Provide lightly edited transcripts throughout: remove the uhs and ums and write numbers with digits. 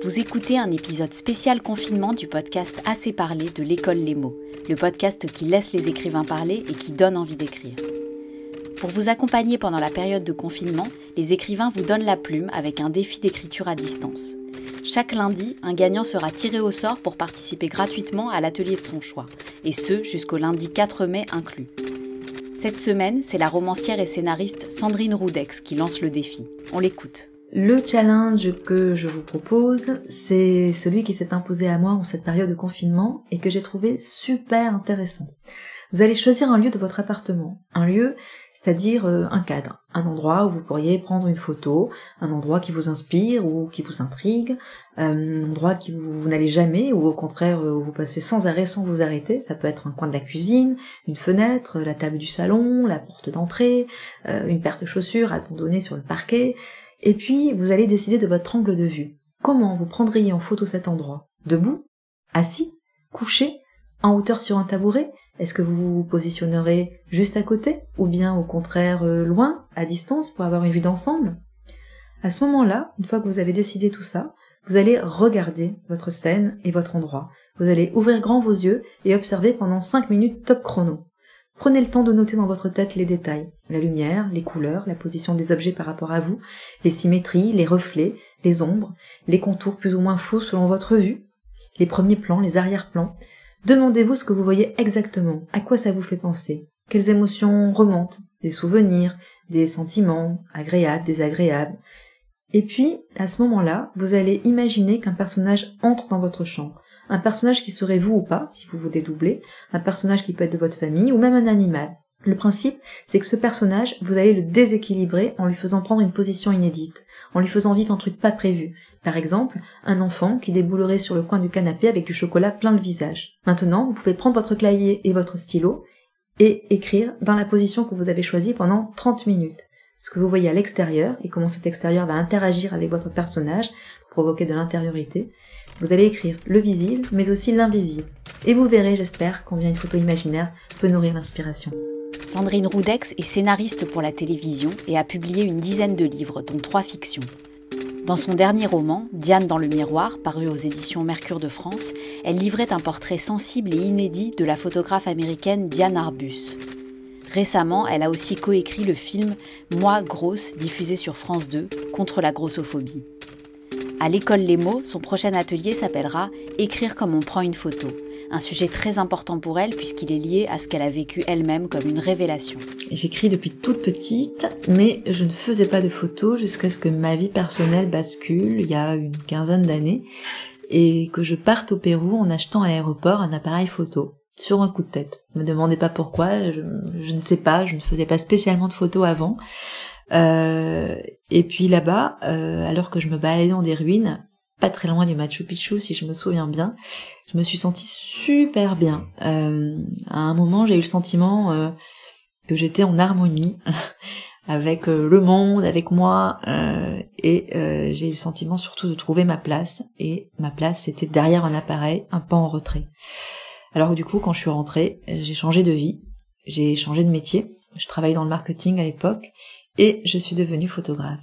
Vous écoutez un épisode spécial confinement du podcast Assez parlé de l'école Les Mots, le podcast qui laisse les écrivains parler et qui donne envie d'écrire. Pour vous accompagner pendant la période de confinement, les écrivains vous donnent la plume avec un défi d'écriture à distance. Chaque lundi, un gagnant sera tiré au sort pour participer gratuitement à l'atelier de son choix, et ce jusqu'au lundi 4 mai inclus. Cette semaine, c'est la romancière et scénariste Sandrine Roudex qui lance le défi. On l'écoute. Le challenge que je vous propose, c'est celui qui s'est imposé à moi en cette période de confinement et que j'ai trouvé super intéressant. Vous allez choisir un lieu de votre appartement. Un lieu, c'est-à-dire un cadre, un endroit où vous pourriez prendre une photo, un endroit qui vous inspire ou qui vous intrigue, un endroit où vous n'allez jamais ou au contraire où vous passez sans arrêt, sans vous arrêter. Ça peut être un coin de la cuisine, une fenêtre, la table du salon, la porte d'entrée, une paire de chaussures abandonnée sur le parquet. Et puis, vous allez décider de votre angle de vue. Comment vous prendriez en photo cet endroit ? Debout ? Assis ? Couché ? En hauteur sur un tabouret ? Est-ce que vous vous positionnerez juste à côté ? Ou bien au contraire loin, à distance, pour avoir une vue d'ensemble ? À ce moment-là, une fois que vous avez décidé tout ça, vous allez regarder votre scène et votre endroit. Vous allez ouvrir grand vos yeux et observer pendant 5 minutes top chrono. Prenez le temps de noter dans votre tête les détails, la lumière, les couleurs, la position des objets par rapport à vous, les symétries, les reflets, les ombres, les contours plus ou moins flous selon votre vue, les premiers plans, les arrière-plans. Demandez-vous ce que vous voyez exactement, à quoi ça vous fait penser, quelles émotions remontent, des souvenirs, des sentiments, agréables, désagréables. Et puis, à ce moment-là, vous allez imaginer qu'un personnage entre dans votre champ. Un personnage qui serait vous ou pas, si vous vous dédoublez, un personnage qui peut être de votre famille, ou même un animal. Le principe, c'est que ce personnage, vous allez le déséquilibrer en lui faisant prendre une position inédite, en lui faisant vivre un truc pas prévu. Par exemple, un enfant qui déboulerait sur le coin du canapé avec du chocolat plein le visage. Maintenant, vous pouvez prendre votre clavier et votre stylo et écrire dans la position que vous avez choisie pendant 30 minutes. Ce que vous voyez à l'extérieur et comment cet extérieur va interagir avec votre personnage pour provoquer de l'intériorité. Vous allez écrire le visible, mais aussi l'invisible. Et vous verrez, j'espère, combien une photo imaginaire peut nourrir l'inspiration. Sandrine Roudex est scénariste pour la télévision et a publié une dizaine de livres, dont 3 fictions. Dans son dernier roman, Diane dans le miroir, paru aux éditions Mercure de France, elle livrait un portrait sensible et inédit de la photographe américaine Diane Arbus. Récemment, elle a aussi coécrit le film Moi, grosse, diffusé sur France 2, contre la grossophobie. À l'école Les Mots, son prochain atelier s'appellera « Écrire comme on prend une photo », un sujet très important pour elle puisqu'il est lié à ce qu'elle a vécu elle-même comme une révélation. J'écris depuis toute petite, mais je ne faisais pas de photos jusqu'à ce que ma vie personnelle bascule il y a une quinzaine d'années et que je parte au Pérou en achetant à l'aéroport un appareil photo. Sur un coup de tête. Ne me demandez pas pourquoi, je ne sais pas, je ne faisais pas spécialement de photos avant. Et puis là-bas, alors que je me baladais dans des ruines, pas très loin du Machu Picchu si je me souviens bien, je me suis sentie super bien. À un moment, j'ai eu le sentiment que j'étais en harmonie avec le monde, avec moi, et j'ai eu le sentiment surtout de trouver ma place, et ma place c'était derrière un appareil, un pas en retrait. Alors du coup, quand je suis rentrée, j'ai changé de vie, j'ai changé de métier, je travaillais dans le marketing à l'époque, et je suis devenue photographe.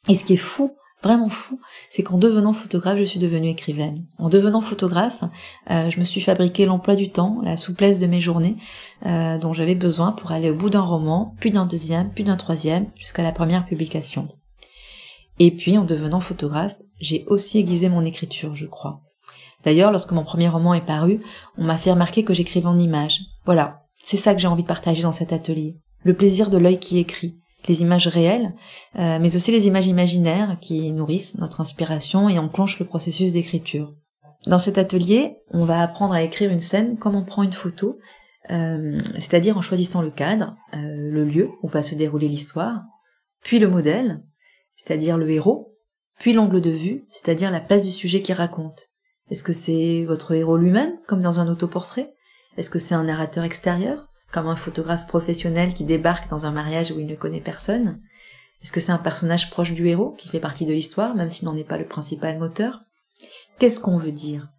Et ce qui est fou, vraiment fou, c'est qu'en devenant photographe, je suis devenue écrivaine. En devenant photographe, je me suis fabriqué l'emploi du temps, la souplesse de mes journées, dont j'avais besoin pour aller au bout d'un roman, puis d'un deuxième, puis d'un troisième, jusqu'à la première publication. Et puis, en devenant photographe, j'ai aussi aiguisé mon écriture, je crois. D'ailleurs, lorsque mon premier roman est paru, on m'a fait remarquer que j'écrivais en images. Voilà, c'est ça que j'ai envie de partager dans cet atelier. Le plaisir de l'œil qui écrit, les images réelles, mais aussi les images imaginaires qui nourrissent notre inspiration et enclenchent le processus d'écriture. Dans cet atelier, on va apprendre à écrire une scène comme on prend une photo, c'est-à-dire en choisissant le cadre, le lieu où va se dérouler l'histoire, puis le modèle, c'est-à-dire le héros, puis l'angle de vue, c'est-à-dire la place du sujet qui raconte. Est-ce que c'est votre héros lui-même, comme dans un autoportrait ? Est-ce que c'est un narrateur extérieur, comme un photographe professionnel qui débarque dans un mariage où il ne connaît personne ? Est-ce que c'est un personnage proche du héros, qui fait partie de l'histoire, même s'il n'en est pas le principal moteur ? Qu'est-ce qu'on veut dire ?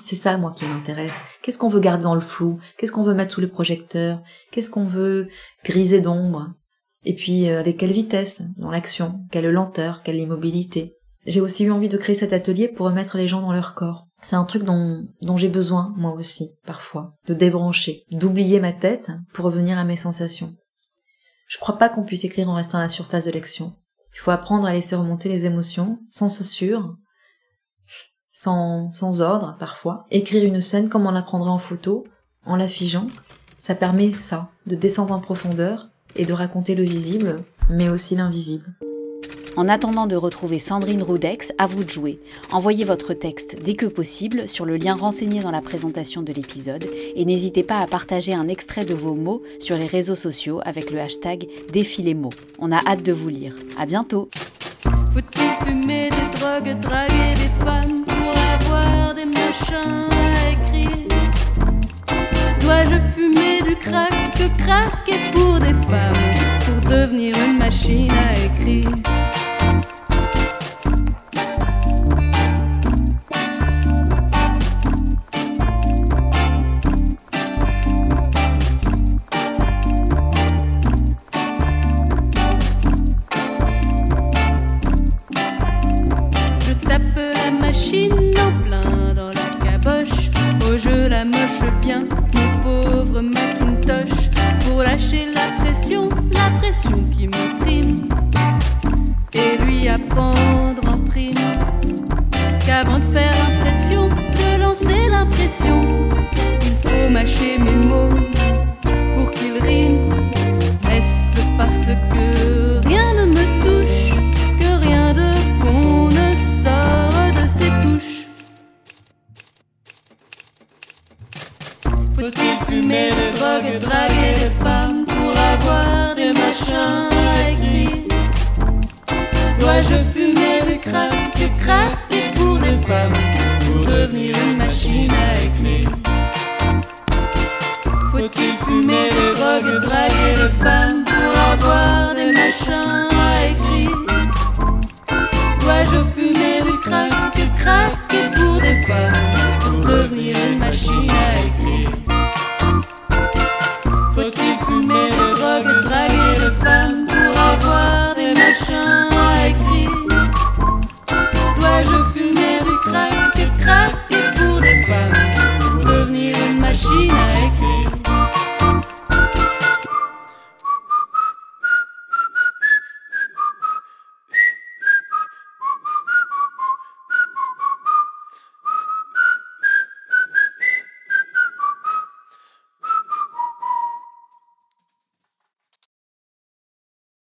C'est ça, moi, qui m'intéresse. Qu'est-ce qu'on veut garder dans le flou ? Qu'est-ce qu'on veut mettre sous le projecteur ? Qu'est-ce qu'on veut griser d'ombre ? Et puis, avec quelle vitesse dans l'action ? Quelle lenteur ? Quelle immobilité ? J'ai aussi eu envie de créer cet atelier pour remettre les gens dans leur corps. C'est un truc dont j'ai besoin, moi aussi, parfois, de débrancher, d'oublier ma tête pour revenir à mes sensations. Je crois pas qu'on puisse écrire en restant à la surface de l'action. Il faut apprendre à laisser remonter les émotions, sans censure, sans ordre, parfois. Écrire une scène comme on la prendrait en photo, en la figeant, ça permet ça, de descendre en profondeur et de raconter le visible, mais aussi l'invisible. En attendant de retrouver Sandrine Roudex, à vous de jouer. Envoyez votre texte dès que possible sur le lien renseigné dans la présentation de l'épisode et n'hésitez pas à partager un extrait de vos mots sur les réseaux sociaux avec le hashtag #DéfiLesMots. On a hâte de vous lire. À bientôt. Faut-il fumer des drogues, draguer des femmes pour avoir des machins à écrire? Dois-je fumer du crack, que craquer pour des femmes pour devenir une machine à écrire? En plein dans la caboche, oh je la moche bien, mon pauvre Macintosh, pour lâcher la pression qui m'opprime, et lui apprendre en prime qu'avant de faire l'impression, de lancer l'impression, il faut mâcher mes mots pour qu'ils riment. Est-ce parce que rien ne me touche, que rien de bon ne sort de ces touches? Faut-il fumer des drogues, draguer des femmes pour avoir des machins à écrire? Dois-je fumer du crack, que craquer pour des femmes pour devenir une machine à écrire? Faut-il fumer des drogues, draguer des femmes pour avoir des machins à écrire? Dois-je fumer du crack, que craquer pour des femmes pour devenir une machine à écrire? Faut-il fumer des drogues, draguer des femmes pour avoir des machins